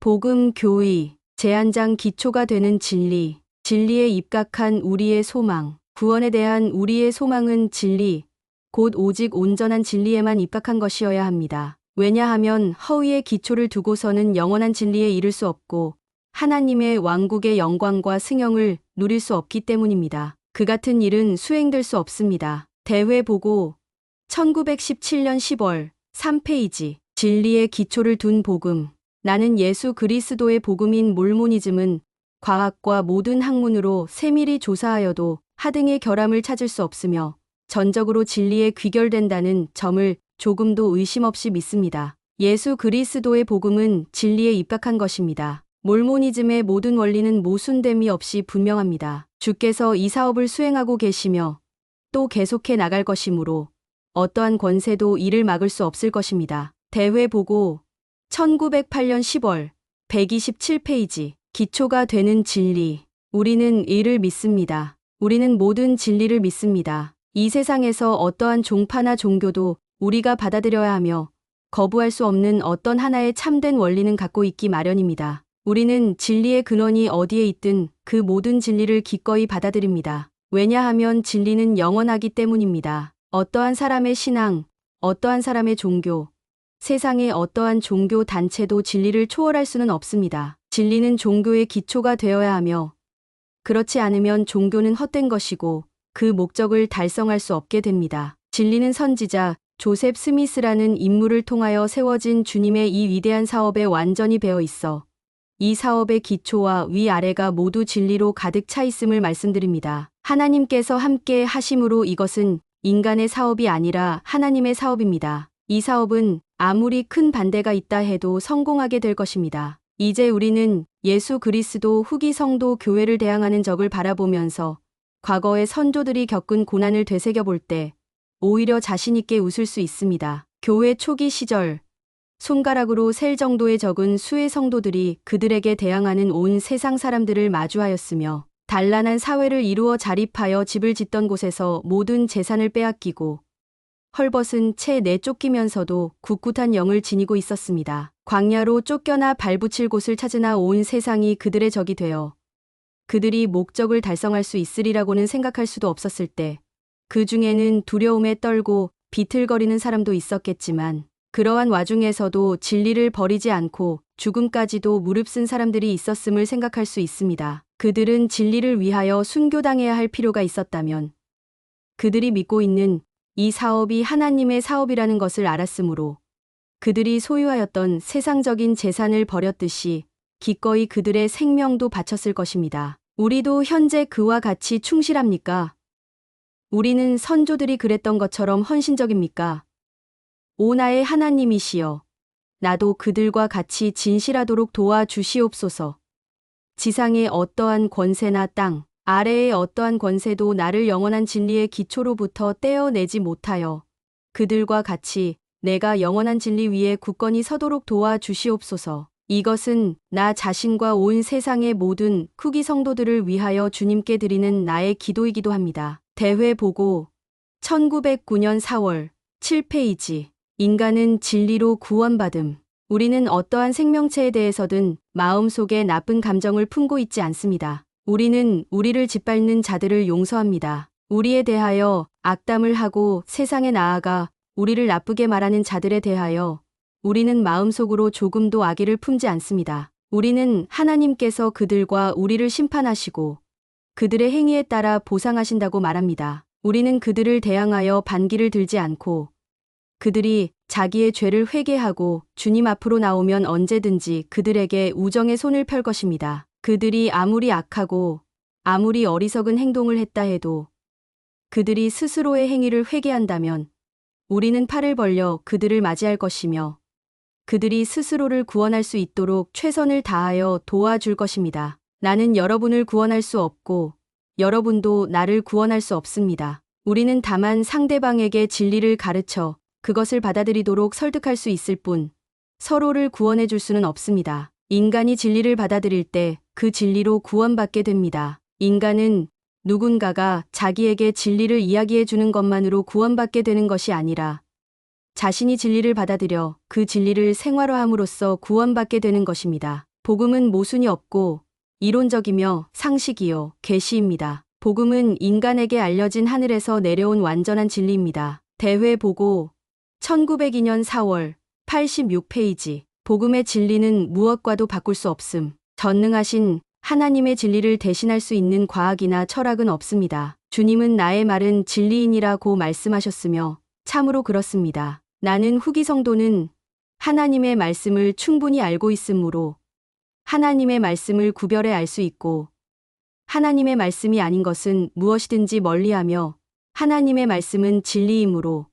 복음 교의, 제한장 기초가 되는 진리, 진리에 입각한 우리의 소망, 구원에 대한 우리의 소망은 진리, 곧 오직 온전한 진리에만 입각한 것이어야 합니다. 왜냐하면 허위의 기초를 두고서는 영원한 진리에 이를 수 없고 하나님의 왕국의 영광과 승영을 누릴 수 없기 때문입니다. 그 같은 일은 수행될 수 없습니다. 대회보고 1917년 10월 3페이지 진리의 기초를 둔 복음. 나는 예수 그리스도의 복음인 몰모니즘은 과학과 모든 학문으로 세밀히 조사하여도 하등의 결함을 찾을 수 없으며 전적으로 진리에 귀결된다는 점을 조금도 의심 없이 믿습니다. 예수 그리스도의 복음은 진리에 입각한 것입니다. 몰모니즘의 모든 원리는 모순됨이 없이 분명합니다. 주께서 이 사업을 수행하고 계시며 또 계속해 나갈 것이므로 어떠한 권세도 이를 막을 수 없을 것입니다. 대회보고 1908년 10월 127페이지 기초가 되는 진리. 우리는 이를 믿습니다. 우리는 모든 진리를 믿습니다. 이 세상에서 어떠한 종파나 종교도 우리가 받아들여야 하며 거부할 수 없는 어떤 하나의 참된 원리는 갖고 있기 마련입니다. 우리는 진리의 근원이 어디에 있든 그 모든 진리를 기꺼이 받아들입니다. 왜냐하면 진리는 영원하기 때문입니다. 어떠한 사람의 신앙, 어떠한 사람의 종교, 세상의 어떠한 종교 단체도 진리를 초월할 수는 없습니다. 진리는 종교의 기초가 되어야 하며 그렇지 않으면 종교는 헛된 것이고 그 목적을 달성할 수 없게 됩니다. 진리는 선지자 조셉 스미스라는 인물을 통하여 세워진 주님의 이 위대한 사업에 완전히 배어 있어 이 사업의 기초와 위아래가 모두 진리로 가득 차 있음을 말씀드립니다. 하나님께서 함께 하심으로 이것은 인간의 사업이 아니라 하나님의 사업입니다. 이 사업은 아무리 큰 반대가 있다 해도 성공하게 될 것입니다. 이제 우리는 예수 그리스도 후기 성도 교회를 대항하는 적을 바라보면서 과거의 선조들이 겪은 고난을 되새겨볼 때 오히려 자신있게 웃을 수 있습니다. 교회 초기 시절 손가락으로 셀 정도의 적은 수의 성도들이 그들에게 대항하는 온 세상 사람들을 마주하였으며 단란한 사회를 이루어 자립하여 집을 짓던 곳에서 모든 재산을 빼앗기고 헐벗은 채 내쫓기면서도 굳굳한 영을 지니고 있었습니다. 광야로 쫓겨나 발붙일 곳을 찾으나 온 세상이 그들의 적이 되어 그들이 목적을 달성할 수 있으리라고는 생각할 수도 없었을 때 그 중에는 두려움에 떨고 비틀거리는 사람도 있었겠지만 그러한 와중에서도 진리를 버리지 않고 죽음까지도 무릅쓴 사람들이 있었음을 생각할 수 있습니다. 그들은 진리를 위하여 순교당해야 할 필요가 있었다면 그들이 믿고 있는 이 사업이 하나님의 사업이라는 것을 알았으므로 그들이 소유하였던 세상적인 재산을 버렸듯이 기꺼이 그들의 생명도 바쳤을 것입니다. 우리도 현재 그와 같이 충실합니까? 우리는 선조들이 그랬던 것처럼 헌신적입니까? 오 나의 하나님이시여, 나도 그들과 같이 진실하도록 도와주시옵소서. 지상의 어떠한 권세나 땅, 아래의 어떠한 권세도 나를 영원한 진리의 기초로부터 떼어내지 못하여 그들과 같이 내가 영원한 진리 위에 굳건히 서도록 도와주시옵소서. 이것은 나 자신과 온 세상의 모든 후기 성도들을 위하여 주님께 드리는 나의 기도이기도 합니다. 대회보고 1909년 4월 7페이지 인간은 진리로 구원받음. 우리는 어떠한 생명체에 대해서든 마음속에 나쁜 감정을 품고 있지 않습니다. 우리는 우리를 짓밟는 자들을 용서합니다. 우리에 대하여 악담을 하고 세상에 나아가 우리를 나쁘게 말하는 자들에 대하여 우리는 마음속으로 조금도 악의를 품지 않습니다. 우리는 하나님께서 그들과 우리를 심판하시고 그들의 행위에 따라 보상하신다고 말합니다. 우리는 그들을 대항하여 반기를 들지 않고 그들이 자기의 죄를 회개하고 주님 앞으로 나오면 언제든지 그들에게 우정의 손을 펼 것입니다. 그들이 아무리 악하고 아무리 어리석은 행동을 했다 해도 그들이 스스로의 행위를 회개한다면 우리는 팔을 벌려 그들을 맞이할 것이며 그들이 스스로를 구원할 수 있도록 최선을 다하여 도와줄 것입니다. 나는 여러분을 구원할 수 없고 여러분도 나를 구원할 수 없습니다. 우리는 다만 상대방에게 진리를 가르쳐 그것을 받아들이도록 설득할 수 있을 뿐 서로를 구원해 줄 수는 없습니다. 인간이 진리를 받아들일 때 그 진리로 구원받게 됩니다. 인간은 누군가가 자기에게 진리를 이야기해 주는 것만으로 구원받게 되는 것이 아니라 자신이 진리를 받아들여 그 진리를 생활화함으로써 구원받게 되는 것입니다. 복음은 모순이 없고 이론적이며 상식이요 계시입니다. 복음은 인간에게 알려진 하늘에서 내려온 완전한 진리입니다. 대회보고 1902년 4월 86페이지. 복음의 진리는 무엇과도 바꿀 수 없음. 전능하신 하나님의 진리를 대신할 수 있는 과학이나 철학은 없습니다. 주님은 나의 말은 진리이니라고 말씀하셨으며 참으로 그렇습니다. 나는 후기 성도는 하나님의 말씀을 충분히 알고 있으므로 하나님의 말씀을 구별해 알 수 있고 하나님의 말씀이 아닌 것은 무엇이든지 멀리하며 하나님의 말씀은 진리이므로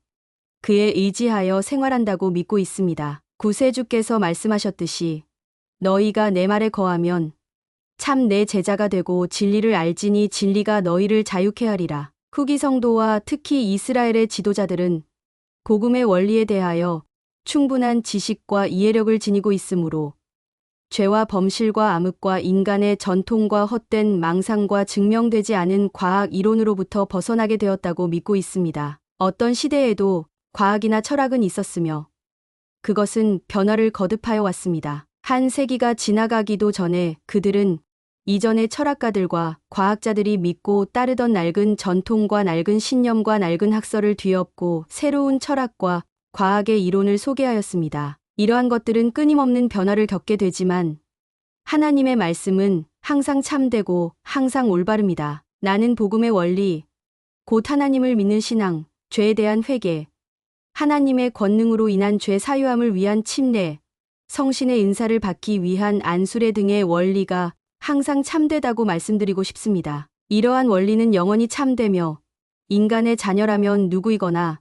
그에 의지하여 생활한다고 믿고 있습니다. 구세주께서 말씀하셨듯이 너희가 내 말에 거하면 참 내 제자가 되고 진리를 알지니 진리가 너희를 자유케 하리라. 후기 성도와 특히 이스라엘의 지도자들은 복음의 원리에 대하여 충분한 지식과 이해력을 지니고 있으므로 죄와 범실과 암흑과 인간의 전통과 헛된 망상과 증명되지 않은 과학 이론으로부터 벗어나게 되었다고 믿고 있습니다. 어떤 시대에도 과학이나 철학은 있었으며 그것은 변화를 거듭하여 왔습니다. 한 세기가 지나가기도 전에 그들은 이전의 철학가들과 과학자들이 믿고 따르던 낡은 전통과 낡은 신념과 낡은 학설을 뒤엎고 새로운 철학과 과학의 이론을 소개하였습니다. 이러한 것들은 끊임없는 변화를 겪게 되지만 하나님의 말씀은 항상 참되고 항상 올바릅니다. 나는 복음의 원리, 곧 하나님을 믿는 신앙, 죄에 대한 회개, 하나님의 권능으로 인한 죄 사유함을 위한 침례, 성신의 은사를 받기 위한 안수례 등의 원리가 항상 참되다고 말씀드리고 싶습니다. 이러한 원리는 영원히 참되며 인간의 자녀라면 누구이거나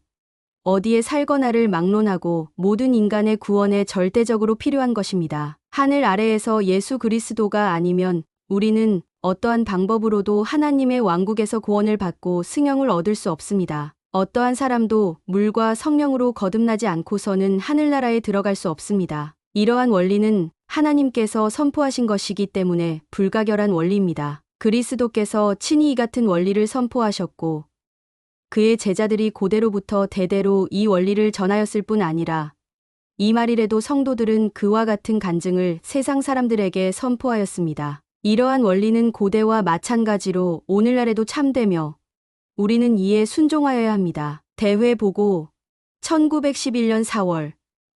어디에 살거나를 막론하고 모든 인간의 구원에 절대적으로 필요한 것입니다. 하늘 아래에서 예수 그리스도가 아니면 우리는 어떠한 방법으로도 하나님의 왕국에서 구원을 받고 승영을 얻을 수 없습니다. 어떠한 사람도 물과 성령으로 거듭나지 않고서는 하늘나라에 들어갈 수 없습니다. 이러한 원리는 하나님께서 선포하신 것이기 때문에 불가결한 원리입니다. 그리스도께서 친히 이 같은 원리를 선포하셨고 그의 제자들이 고대로부터 대대로 이 원리를 전하였을 뿐 아니라 이 말이라도 성도들은 그와 같은 간증을 세상 사람들에게 선포하였습니다. 이러한 원리는 고대와 마찬가지로 오늘날에도 참되며 우리는 이에 순종하여야 합니다. 대회보고 1911년 4월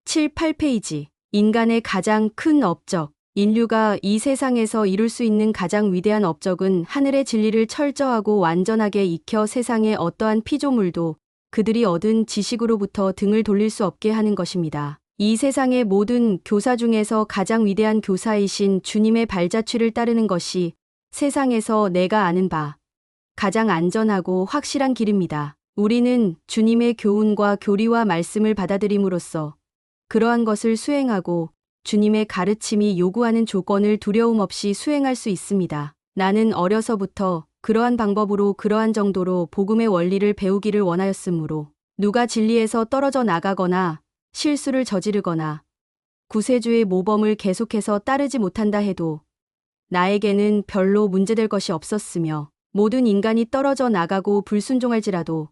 7, 8페이지. 인간의 가장 큰 업적. 인류가 이 세상에서 이룰 수 있는 가장 위대한 업적은 하늘의 진리를 철저하고 완전하게 익혀 세상의 어떠한 피조물도 그들이 얻은 지식으로부터 등을 돌릴 수 없게 하는 것입니다. 이 세상의 모든 교사 중에서 가장 위대한 교사이신 주님의 발자취를 따르는 것이 세상에서 내가 아는 바 가장 안전하고 확실한 길입니다. 우리는 주님의 교훈과 교리와 말씀을 받아들임으로써 그러한 것을 수행하고 주님의 가르침이 요구하는 조건을 두려움 없이 수행할 수 있습니다. 나는 어려서부터 그러한 방법으로 그러한 정도로 복음의 원리를 배우기를 원하였으므로 누가 진리에서 떨어져 나가거나 실수를 저지르거나 구세주의 모범을 계속해서 따르지 못한다 해도 나에게는 별로 문제될 것이 없었으며 모든 인간이 떨어져 나가고 불순종할지라도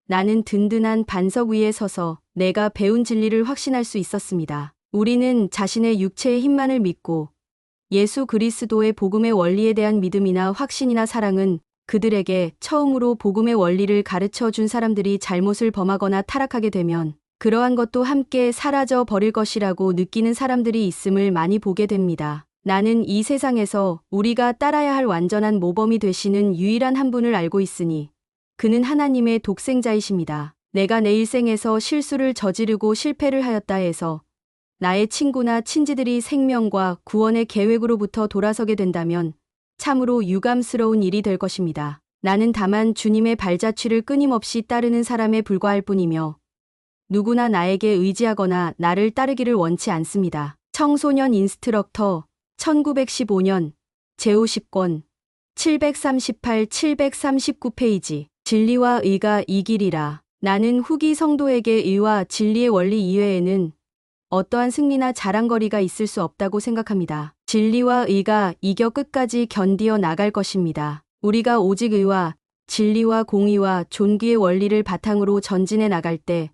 나는 든든한 반석 위에 서서 내가 배운 진리를 확신할 수 있었습니다. 우리는 자신의 육체의 힘만을 믿고 예수 그리스도의 복음의 원리에 대한 믿음이나 확신이나 사랑은 그들에게 처음으로 복음의 원리를 가르쳐 준 사람들이 잘못을 범하거나 타락하게 되면 그러한 것도 함께 사라져 버릴 것이라고 느끼는 사람들이 있음을 많이 보게 됩니다. 나는 이 세상에서 우리가 따라야 할 완전한 모범이 되시는 유일한 한 분을 알고 있으니 그는 하나님의 독생자이십니다. 내가 내 일생에서 실수를 저지르고 실패를 하였다 해서 나의 친구나 친지들이 생명과 구원의 계획으로부터 돌아서게 된다면 참으로 유감스러운 일이 될 것입니다. 나는 다만 주님의 발자취를 끊임없이 따르는 사람에 불과할 뿐이며 누구나 나에게 의지하거나 나를 따르기를 원치 않습니다. 청소년 인스트럭터 1915년 제50권 738-739페이지. 진리와 의가 이 길이라. 나는 후기 성도에게 의와 진리의 원리 이외에는 어떠한 승리나 자랑거리가 있을 수 없다고 생각합니다. 진리와 의가 이겨 끝까지 견디어 나갈 것입니다. 우리가 오직 의와 진리와 공의와 존귀의 원리를 바탕으로 전진해 나갈 때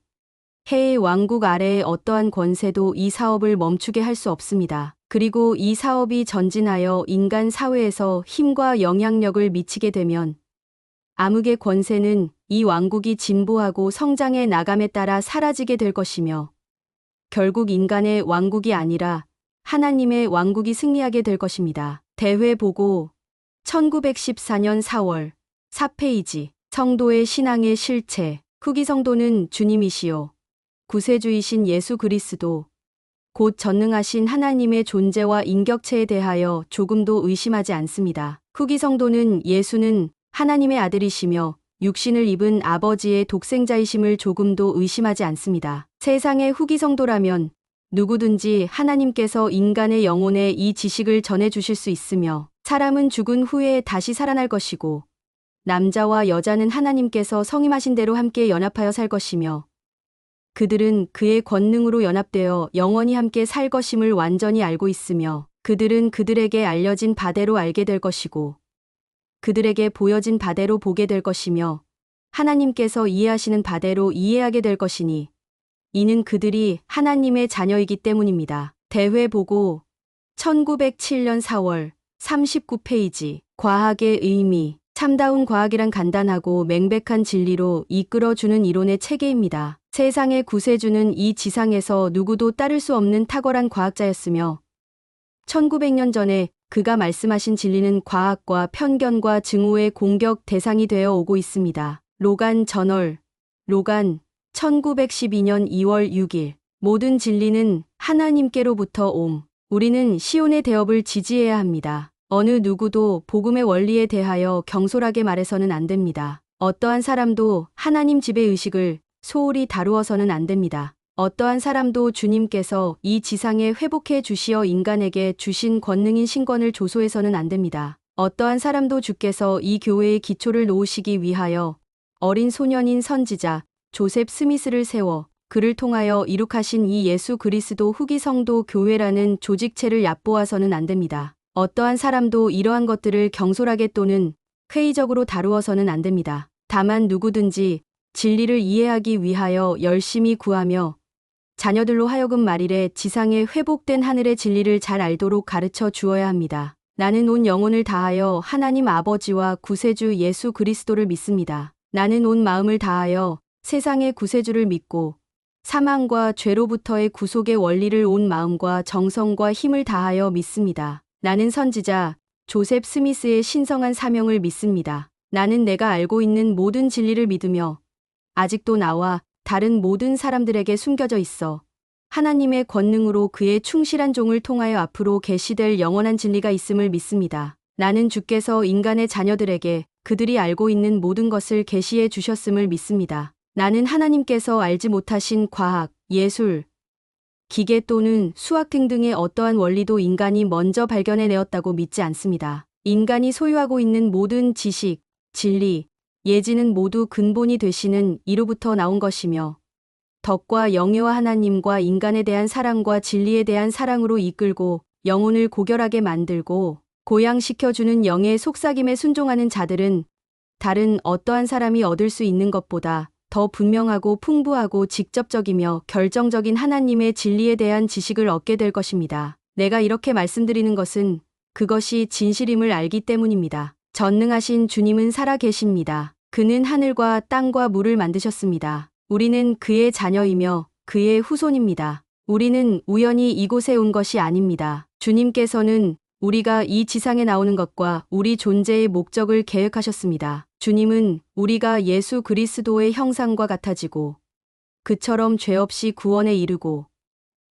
해의 왕국 아래의 어떠한 권세도 이 사업을 멈추게 할 수 없습니다. 그리고 이 사업이 전진하여 인간 사회에서 힘과 영향력을 미치게 되면 암흑의 권세는 이 왕국이 진보하고 성장해 나감에 따라 사라지게 될 것이며 결국 인간의 왕국이 아니라 하나님의 왕국이 승리하게 될 것입니다. 대회 보고 1914년 4월 4페이지 성도의 신앙의 실체 후기 성도는 주님이시요 구세주이신 예수 그리스도 곧 전능하신 하나님의 존재와 인격체에 대하여 조금도 의심하지 않습니다. 후기 성도는 예수는 하나님의 아들이시며 육신을 입은 아버지의 독생자이심을 조금도 의심하지 않습니다. 세상의 후기 성도라면 누구든지 하나님께서 인간의 영혼에 이 지식을 전해주실 수 있으며 사람은 죽은 후에 다시 살아날 것이고 남자와 여자는 하나님께서 성임하신 대로 함께 연합하여 살 것이며 그들은 그의 권능으로 연합되어 영원히 함께 살 것임을 완전히 알고 있으며 그들은 그들에게 알려진 바대로 알게 될 것이고 그들에게 보여진 바대로 보게 될 것이며 하나님께서 이해하시는 바대로 이해하게 될 것이니 이는 그들이 하나님의 자녀이기 때문입니다. 대회 보고 1907년 4월 39페이지 과학의 의미 참다운 과학이란 간단하고 맹백한 진리로 이끌어주는 이론의 체계입니다. 세상의 구세주는 이 지상에서 누구도 따를 수 없는 탁월한 과학자였으며 1900년 전에 그가 말씀하신 진리는 과학과 편견과 증오의 공격 대상이 되어 오고 있습니다. 로간 저널 로간 1912년 2월 6일 모든 진리는 하나님께로부터 옴. 우리는 시온의 대업을 지지해야 합니다. 어느 누구도 복음의 원리에 대하여 경솔하게 말해서는 안 됩니다. 어떠한 사람도 하나님 지배의식을 소홀히 다루어서는 안 됩니다. 어떠한 사람도 주님께서 이 지상에 회복해 주시어 인간에게 주신 권능인 신권을 조소해서는 안 됩니다. 어떠한 사람도 주께서 이 교회의 기초를 놓으시기 위하여 어린 소년인 선지자 조셉 스미스를 세워 그를 통하여 이룩하신 이 예수 그리스도 후기 성도 교회라는 조직체를 얕보아서는 안 됩니다. 어떠한 사람도 이러한 것들을 경솔하게 또는 회의적으로 다루어서는 안 됩니다. 다만 누구든지 진리를 이해하기 위하여 열심히 구하며 자녀들로 하여금 말일에 지상에 회복된 하늘의 진리를 잘 알도록 가르쳐 주어야 합니다. 나는 온 영혼을 다하여 하나님 아버지와 구세주 예수 그리스도를 믿습니다. 나는 온 마음을 다하여 세상의 구세주를 믿고 사망과 죄로부터의 구속의 원리를 온 마음과 정성과 힘을 다하여 믿습니다. 나는 선지자 조셉 스미스의 신성한 사명을 믿습니다. 나는 내가 알고 있는 모든 진리를 믿으며 아직도 나와 다른 모든 사람들에게 숨겨져 있어 하나님의 권능으로 그의 충실한 종을 통하여 앞으로 계시될 영원한 진리가 있음을 믿습니다. 나는 주께서 인간의 자녀들에게 그들이 알고 있는 모든 것을 계시해 주셨음을 믿습니다. 나는 하나님께서 알지 못하신 과학, 예술, 기계 또는 수학 등등의 어떠한 원리도 인간이 먼저 발견해내었다고 믿지 않습니다. 인간이 소유하고 있는 모든 지식, 진리, 예지는 모두 근본이 되시는 이로부터 나온 것이며 덕과 영예와 하나님과 인간에 대한 사랑과 진리에 대한 사랑으로 이끌고 영혼을 고결하게 만들고 고양시켜주는 영의 속삭임에 순종하는 자들은 다른 어떠한 사람이 얻을 수 있는 것보다 더 분명하고 풍부하고 직접적이며 결정적인 하나님의 진리에 대한 지식을 얻게 될 것입니다. 내가 이렇게 말씀드리는 것은 그것이 진실임을 알기 때문입니다. 전능하신 주님은 살아 계십니다. 그는 하늘과 땅과 물을 만드셨습니다. 우리는 그의 자녀이며 그의 후손입니다. 우리는 우연히 이곳에 온 것이 아닙니다. 주님께서는 우리가 이 지상에 나오는 것과 우리 존재의 목적을 계획하셨습니다. 주님은 우리가 예수 그리스도의 형상과 같아지고 그처럼 죄 없이 구원에 이르고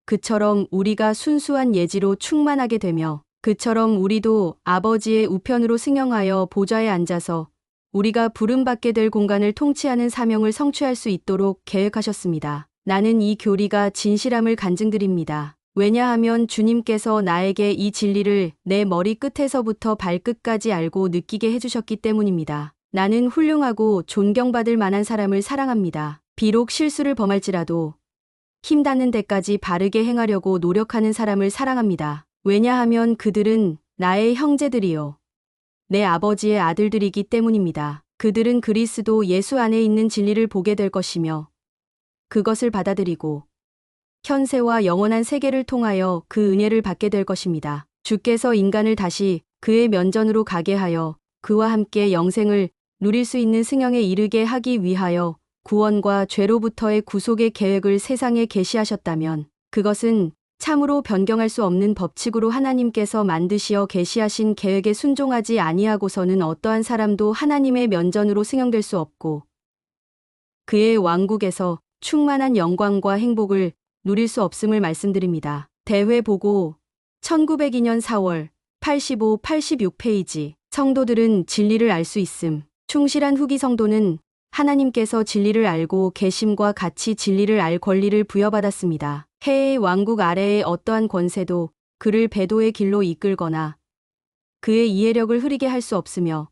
그처럼 우리가 순수한 예지로 충만하게 되며 그처럼 우리도 아버지의 우편으로 승용하여 보좌에 앉아서 우리가 부름받게 될 공간을 통치하는 사명을 성취할 수 있도록 계획하셨습니다. 나는 이 교리가 진실함을 간증드립니다. 왜냐하면 주님께서 나에게 이 진리를 내 머리 끝에서부터 발끝까지 알고 느끼게 해주셨기 때문입니다. 나는 훌륭하고 존경받을 만한 사람을 사랑합니다. 비록 실수를 범할지라도 힘닿는 데까지 바르게 행하려고 노력하는 사람을 사랑합니다. 왜냐하면 그들은 나의 형제들이요 내 아버지의 아들들이기 때문입니다. 그들은 그리스도 예수 안에 있는 진리를 보게 될 것이며 그것을 받아들이고 현세와 영원한 세계를 통하여 그 은혜를 받게 될 것입니다. 주께서 인간을 다시 그의 면전으로 가게 하여 그와 함께 영생을 누릴 수 있는 승형에 이르게 하기 위하여 구원과 죄로부터의 구속의 계획을 세상에 계시하셨다면 그것은 참으로 변경할 수 없는 법칙으로 하나님께서 만드시어 계시하신 계획에 순종하지 아니하고서는 어떠한 사람도 하나님의 면전으로 승형될 수 없고 그의 왕국에서 충만한 영광과 행복을 누릴 수 없음을 말씀드립니다. 대회 보고 1902년 4월 85, 86페이지. 성도들은 진리를 알 수 있음. 충실한 후기 성도는 하나님께서 진리를 알고 계심과 같이 진리를 알 권리를 부여받았습니다. 해의 왕국 아래의 어떠한 권세도 그를 배도의 길로 이끌거나 그의 이해력을 흐리게 할 수 없으며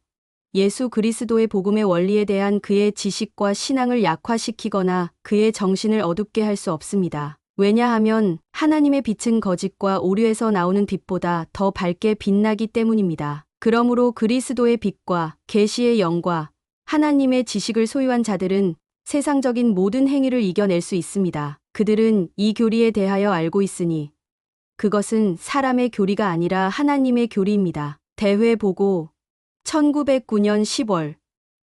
예수 그리스도의 복음의 원리에 대한 그의 지식과 신앙을 약화시키거나 그의 정신을 어둡게 할 수 없습니다. 왜냐하면 하나님의 빛은 거짓과 오류에서 나오는 빛보다 더 밝게 빛나기 때문입니다. 그러므로 그리스도의 빛과 계시의 영과 하나님의 지식을 소유한 자들은 세상적인 모든 행위를 이겨낼 수 있습니다. 그들은 이 교리에 대하여 알고 있으니 그것은 사람의 교리가 아니라 하나님의 교리입니다. 대회 보고 1909년 10월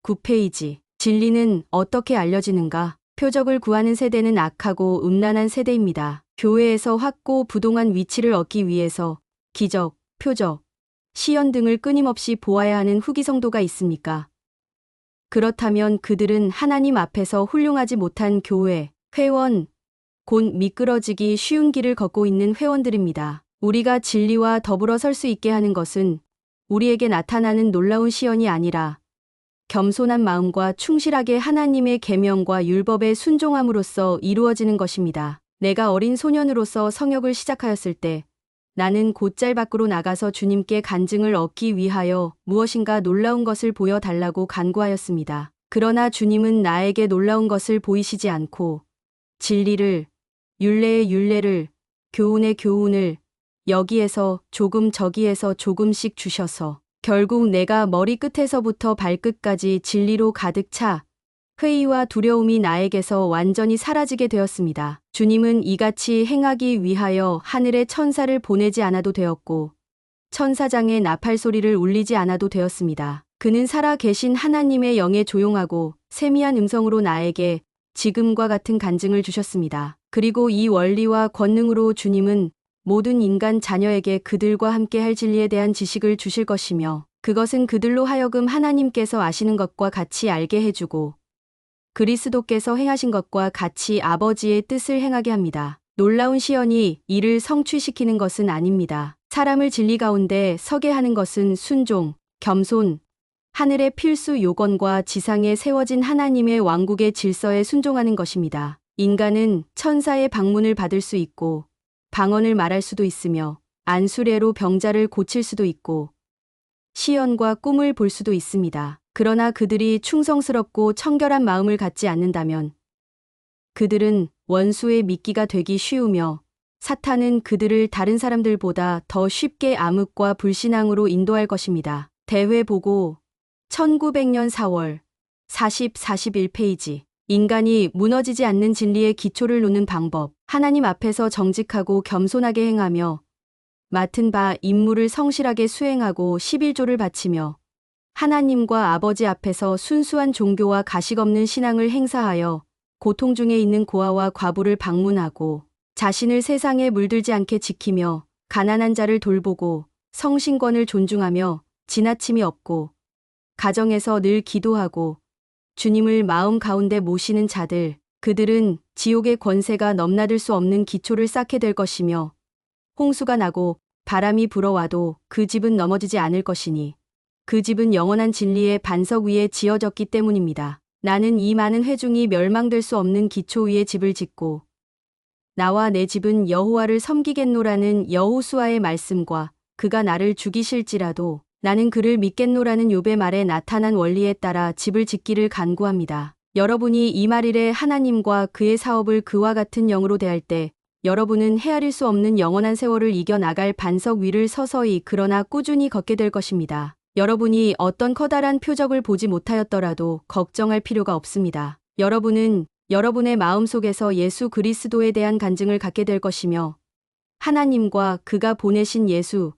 9페이지. 진리는 어떻게 알려지는가? 표적을 구하는 세대는 악하고 음란한 세대입니다. 교회에서 확고 부동한 위치를 얻기 위해서 기적, 표적, 시연 등을 끊임없이 보아야 하는 후기 성도가 있습니까? 그렇다면 그들은 하나님 앞에서 훌륭하지 못한 교회, 회원, 곧 미끄러지기 쉬운 길을 걷고 있는 회원들입니다. 우리가 진리와 더불어 설 수 있게 하는 것은 우리에게 나타나는 놀라운 시연이 아니라 겸손한 마음과 충실하게 하나님의 계명과 율법에 순종함으로써 이루어지는 것입니다. 내가 어린 소년으로서 성역을 시작하였을 때 나는 곧잘 밖으로 나가서 주님께 간증을 얻기 위하여 무엇인가 놀라운 것을 보여달라고 간구하였습니다. 그러나 주님은 나에게 놀라운 것을 보이시지 않고 진리를, 율례의 율례를, 교훈의 교훈을 여기에서 조금 저기에서 조금씩 주셔서 결국 내가 머리끝에서부터 발끝까지 진리로 가득 차 회의와 두려움이 나에게서 완전히 사라지게 되었습니다. 주님은 이같이 행하기 위하여 하늘의 천사를 보내지 않아도 되었고 천사장의 나팔 소리를 울리지 않아도 되었습니다. 그는 살아 계신 하나님의 영의 조용하고 세미한 음성으로 나에게 지금과 같은 간증을 주셨습니다. 그리고 이 원리와 권능으로 주님은 모든 인간 자녀에게 그들과 함께 할 진리에 대한 지식을 주실 것이며 그것은 그들로 하여금 하나님께서 아시는 것과 같이 알게 해주고 그리스도께서 행하신 것과 같이 아버지의 뜻을 행하게 합니다. 놀라운 시연이 이를 성취시키는 것은 아닙니다. 사람을 진리 가운데 서게 하는 것은 순종, 겸손, 하늘의 필수 요건과 지상에 세워진 하나님의 왕국의 질서에 순종하는 것입니다. 인간은 천사의 방문을 받을 수 있고 방언을 말할 수도 있으며 안수례로 병자를 고칠 수도 있고 시연과 꿈을 볼 수도 있습니다. 그러나 그들이 충성스럽고 청결한 마음을 갖지 않는다면 그들은 원수의 미끼가 되기 쉬우며 사탄은 그들을 다른 사람들보다 더 쉽게 암흑과 불신앙으로 인도할 것입니다. 대회 보고 1900년 4월 40, 41페이지. 인간이 무너지지 않는 진리의 기초를 놓는 방법. 하나님 앞에서 정직하고 겸손하게 행하며 맡은 바 임무를 성실하게 수행하고 11조를 바치며 하나님과 아버지 앞에서 순수한 종교와 가식 없는 신앙을 행사하여 고통 중에 있는 고아와 과부를 방문하고 자신을 세상에 물들지 않게 지키며 가난한 자를 돌보고 성신권을 존중하며 지나침이 없고 가정에서 늘 기도하고 주님을 마음 가운데 모시는 자들, 그들은 지옥의 권세가 넘나들 수 없는 기초를 쌓게 될 것이며 홍수가 나고 바람이 불어와도 그 집은 넘어지지 않을 것이니 그 집은 영원한 진리의 반석 위에 지어졌기 때문입니다. 나는 이 많은 회중이 멸망될 수 없는 기초 위에 집을 짓고 나와 내 집은 여호와를 섬기겠노라는 여호수아의 말씀과 그가 나를 죽이실지라도 나는 그를 믿겠노라는 욥의 말에 나타난 원리에 따라 집을 짓기를 간구합니다. 여러분이 이 말일에 하나님과 그의 사업을 그와 같은 영으로 대할 때 여러분은 헤아릴 수 없는 영원한 세월을 이겨나갈 반석 위를 서서히 그러나 꾸준히 걷게 될 것입니다. 여러분이 어떤 커다란 표적을 보지 못하였더라도 걱정할 필요가 없습니다. 여러분은 여러분의 마음속에서 예수 그리스도에 대한 간증을 갖게 될 것이며 하나님과 그가 보내신 예수,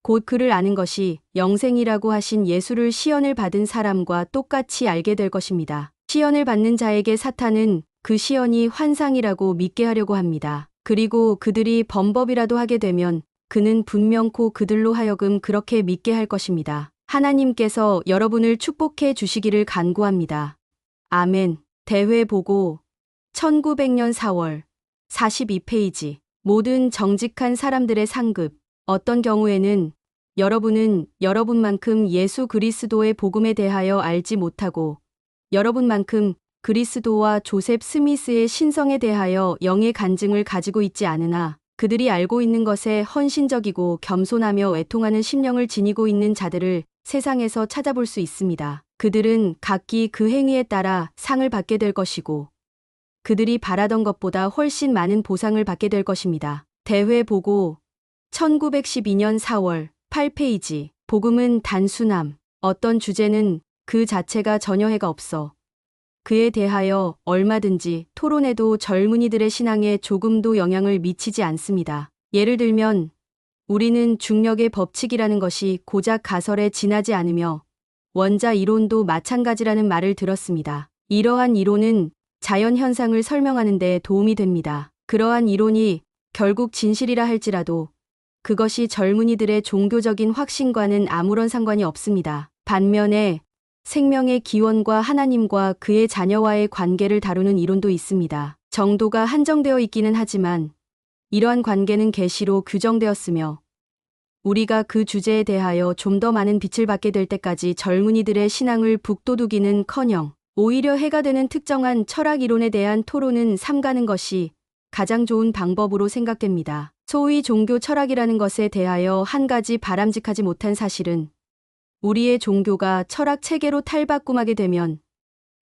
곧 그를 아는 것이 영생이라고 하신 예수를 시연을 받은 사람과 똑같이 알게 될 것입니다. 시연을 받는 자에게 사탄은 그 시연이 환상이라고 믿게 하려고 합니다. 그리고 그들이 범법이라도 하게 되면 그는 분명코 그들로 하여금 그렇게 믿게 할 것입니다. 하나님께서 여러분을 축복해 주시기를 간구합니다. 아멘. 대회 보고 1900년 4월 42페이지. 모든 정직한 사람들의 상급. 어떤 경우에는 여러분은 여러분만큼 예수 그리스도의 복음에 대하여 알지 못하고 여러분만큼 그리스도와 조셉 스미스의 신성에 대하여 영의 간증을 가지고 있지 않으나 그들이 알고 있는 것에 헌신적이고 겸손하며 애통하는 심령을 지니고 있는 자들을 세상에서 찾아볼 수 있습니다. 그들은 각기 그 행위에 따라 상을 받게 될 것이고 그들이 바라던 것보다 훨씬 많은 보상을 받게 될 것입니다. 대회 보고 1912년 4월 8페이지. 복음은 단순함. 어떤 주제는 그 자체가 전혀 해가 없어 그에 대하여 얼마든지 토론해도 젊은이들의 신앙에 조금도 영향을 미치지 않습니다. 예를 들면 우리는 중력의 법칙이라는 것이 고작 가설에 지나지 않으며 원자 이론도 마찬가지라는 말을 들었습니다. 이러한 이론은 자연 현상을 설명하는 데 도움이 됩니다. 그러한 이론이 결국 진실이라 할지라도 그것이 젊은이들의 종교적인 확신과는 아무런 상관이 없습니다. 반면에 생명의 기원과 하나님과 그의 자녀와의 관계를 다루는 이론도 있습니다. 정도가 한정되어 있기는 하지만 이러한 관계는 계시로 규정되었으며 우리가 그 주제에 대하여 좀 더 많은 빛을 받게 될 때까지 젊은이들의 신앙을 북돋우기는커녕 오히려 해가 되는 특정한 철학 이론에 대한 토론은 삼가는 것이 가장 좋은 방법으로 생각됩니다. 소위 종교 철학이라는 것에 대하여 한 가지 바람직하지 못한 사실은 우리의 종교가 철학 체계로 탈바꿈하게 되면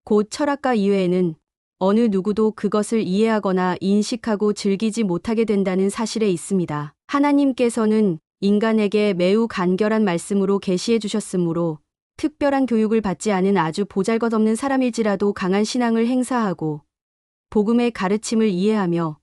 곧 철학가 이외에는 어느 누구도 그것을 이해하거나 인식하고 즐기지 못하게 된다는 사실에 있습니다. 하나님께서는 인간에게 매우 간결한 말씀으로 계시해 주셨으므로 특별한 교육을 받지 않은 아주 보잘것없는 사람일지라도 강한 신앙을 행사하고 복음의 가르침을 이해하며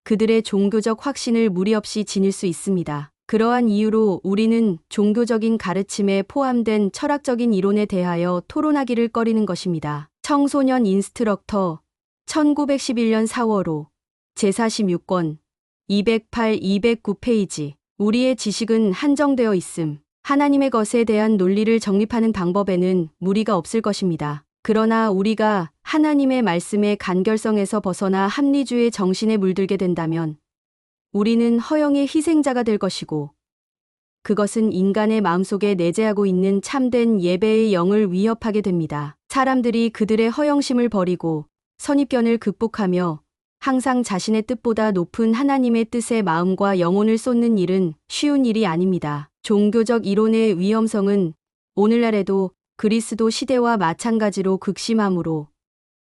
그들의 종교적 확신을 무리 없이 지닐 수 있습니다. 그러한 이유로 우리는 종교적인 가르침에 포함된 철학적인 이론에 대하여 토론하기를 꺼리는 것입니다. 청소년 인스트럭터 1911년 4월 5 제46권 208-209페이지. 우리의 지식은 한정되어 있음. 하나님의 것에 대한 논리를 정립하는 방법에는 무리가 없을 것입니다. 그러나 우리가 하나님의 말씀의 간결성에서 벗어나 합리주의 정신에 물들게 된다면 우리는 허영의 희생자가 될 것이고 그것은 인간의 마음속에 내재하고 있는 참된 예배의 영을 위협하게 됩니다. 사람들이 그들의 허영심을 버리고 선입견을 극복하며 항상 자신의 뜻보다 높은 하나님의 뜻에 마음과 영혼을 쏟는 일은 쉬운 일이 아닙니다. 종교적 이론의 위험성은 오늘날에도 그리스도 시대와 마찬가지로 극심하므로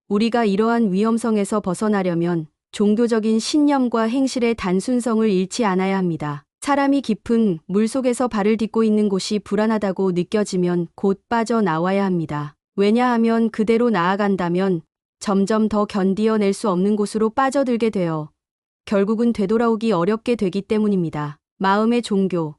우리가 이러한 위험성에서 벗어나려면 종교적인 신념과 행실의 단순성을 잃지 않아야 합니다. 사람이 깊은 물속에서 발을 딛고 있는 곳이 불안하다고 느껴지면 곧 빠져나와야 합니다. 왜냐하면 그대로 나아간다면 점점 더 견디어낼 수 없는 곳으로 빠져들게 되어 결국은 되돌아오기 어렵게 되기 때문입니다. 마음의 종교.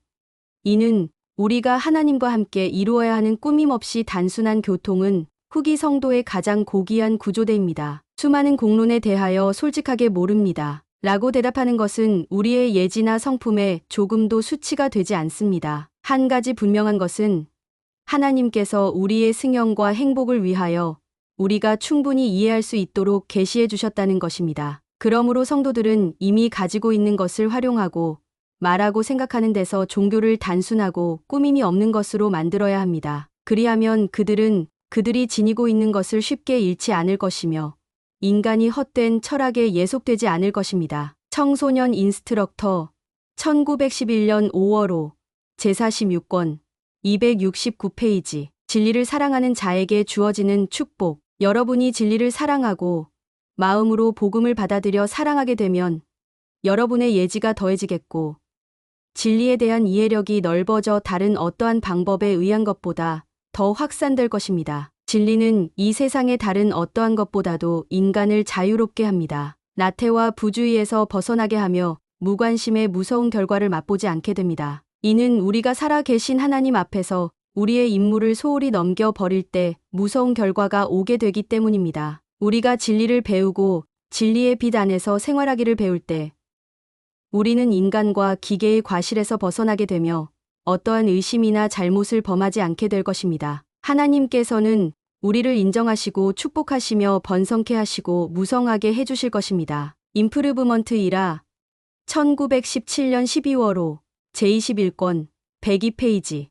이는 우리가 하나님과 함께 이루어야 하는 꾸밈없이 단순한 교통은 후기 성도의 가장 고귀한 구조대입니다. 수많은 공론에 대하여 솔직하게 모릅니다. 라고 대답하는 것은 우리의 예지나 성품에 조금도 수치가 되지 않습니다. 한 가지 분명한 것은 하나님께서 우리의 승연과 행복을 위하여 우리가 충분히 이해할 수 있도록 계시해 주셨다는 것입니다. 그러므로 성도들은 이미 가지고 있는 것을 활용하고 말하고 생각하는 데서 종교를 단순하고 꾸밈이 없는 것으로 만들어야 합니다. 그리하면 그들은 그들이 지니고 있는 것을 쉽게 잃지 않을 것이며 인간이 헛된 철학에 예속되지 않을 것입니다. 청소년 인스트럭터 1911년 5월 5 제46권 269페이지. 진리를 사랑하는 자에게 주어지는 축복. 여러분이 진리를 사랑하고 마음으로 복음을 받아들여 사랑하게 되면 여러분의 예지가 더해지겠고 진리에 대한 이해력이 넓어져 다른 어떠한 방법에 의한 것보다 더 확산될 것입니다. 진리는 이 세상의 다른 어떠한 것보다도 인간을 자유롭게 합니다. 나태와 부주의에서 벗어나게 하며 무관심의 무서운 결과를 맛보지 않게 됩니다. 이는 우리가 살아 계신 하나님 앞에서 우리의 임무를 소홀히 넘겨버릴 때 무서운 결과가 오게 되기 때문입니다. 우리가 진리를 배우고 진리의 빛 안에서 생활하기를 배울 때 우리는 인간과 기계의 과실에서 벗어나게 되며 어떠한 의심이나 잘못을 범하지 않게 될 것입니다. 하나님께서는 우리를 인정하시고 축복하시며 번성케 하시고 무성하게 해주실 것입니다. 임프루브먼트 1화 1917년 12월 5 제21권 102페이지